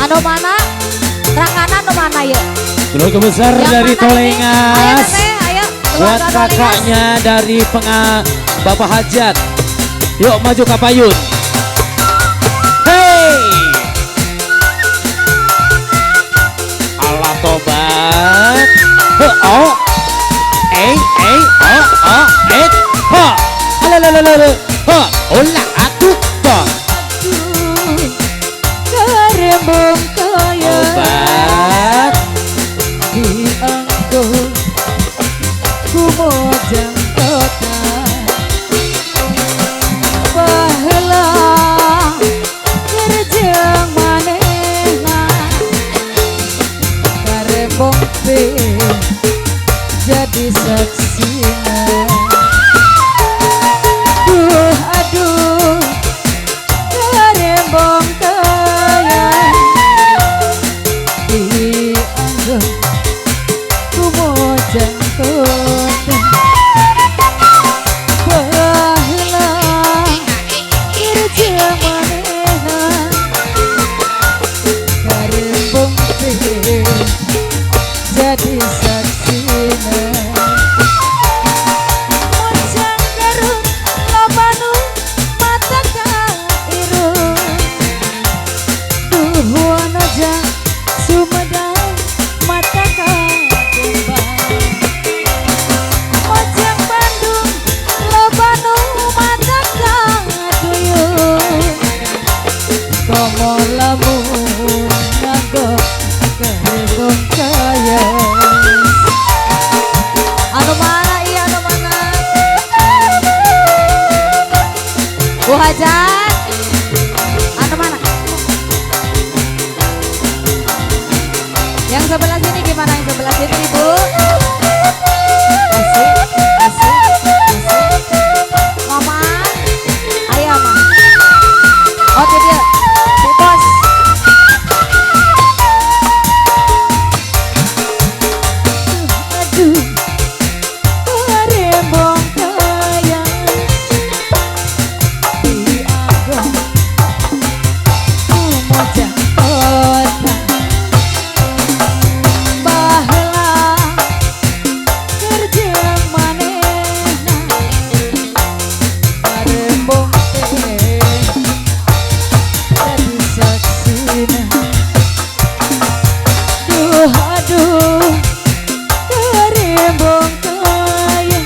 Anu mana? Rakanan anu mana ya? Keluarga besar Yang dari mana Tolengas. Ayo, ayo. Buat Keluarga Tolengas. kakaknya dari Bapak Hajat. Yuk maju ke payun. Hey. Allah tobat. Oh. Ha. Alalala. Ha. Olah atuh. Ha. Kerembong kaya Obat. diangkut ku mojang kota baheula kerjang manehna karembong pe jadi saksina aduh karembong kaya dianggap ku mojang kota baheula kerja manehna karembong pe jadi saksina mojang garut lobanu mata kairung duhuan aja Sumedang mata kembang mojang Bandung lobanu mata kaduyung komo lamun nganggo karembong kaya anu mana iya anu mana Bu Hajat anu mana yang sebelah sini gimana yang sebelah sini Ibu asik mama ayo mama oke dia si bos aduh karembong kaya dianggap ku mojang kota baheula kerja manehna karembong teh jadi saksina aduh karembong kaya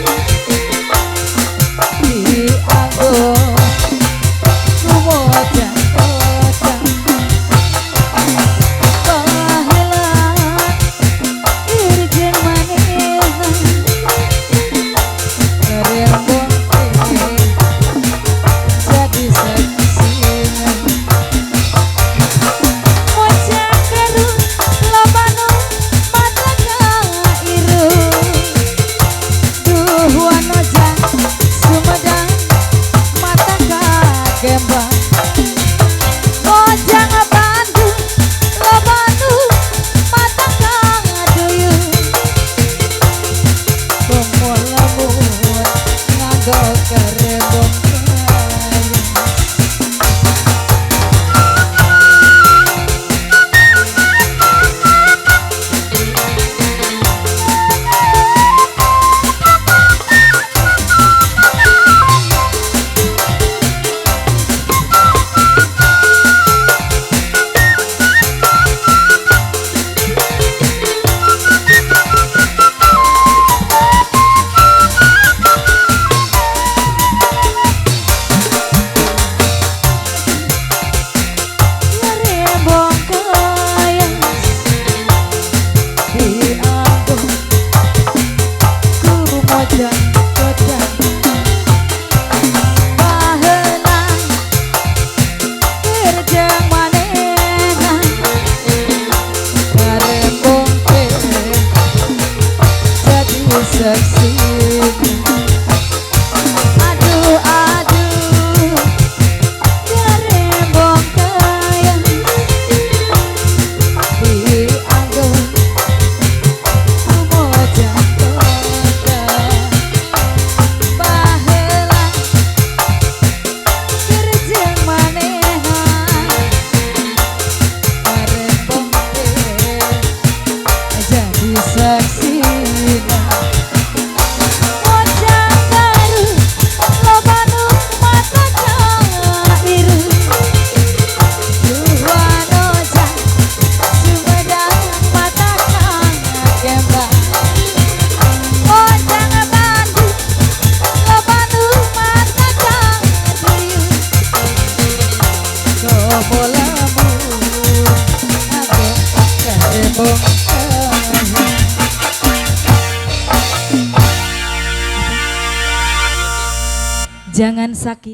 dianggap ku mojang kota baheula irjen manehna karembong teh jadi saksina mojang garut lobanu mata kairung duhuan ojang Sumedang mata kagembang mojang Bandung lobanu mata kaduyung komo lamun nganggo karembong kaya karembong kaya dianggap ku mojang kota baheula kerja manehna karembong teh jadi saksina aduh karembong kaya dianggap ku mojang kota baheula kerja manehna Jangan sakit.